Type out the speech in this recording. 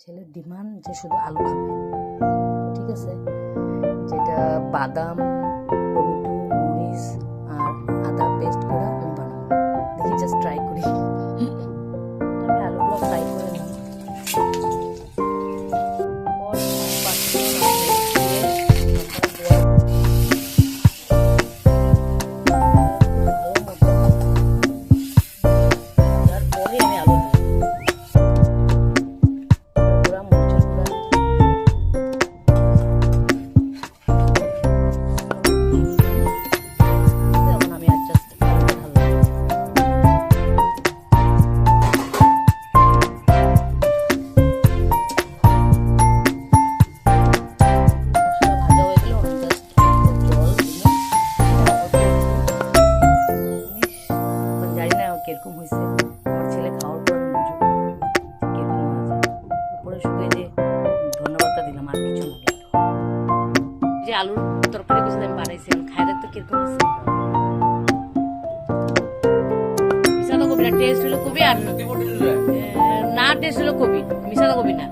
ছেলের ডিমান্ড যে শুধু আলু খাবে, ঠিক আছে, যেটা বাদাম, টমেটো, মরিচ আর আদা পেস্ট করে আমি বানাবো। দেখি জাস্ট ট্রাই করি। আমি আলুগুলো ফ্রাই করে নিই। কিরকম হয়েছে আমার ছেলে খাওয়ার পর বুঝুক কিরকম হয়েছে। উপরে শুধু এই যে ধন্যবাদটা দিলাম, আর কিছু না। যে আলুর তরকারি কিছু আমি বানাইছি, আমি খাই দেখতে কিরকম হয়েছে। মিশাদা কবি না, টেস্ট হলো কবি, আর না টেস্ট হলো কবি, মিশাদা কবি না।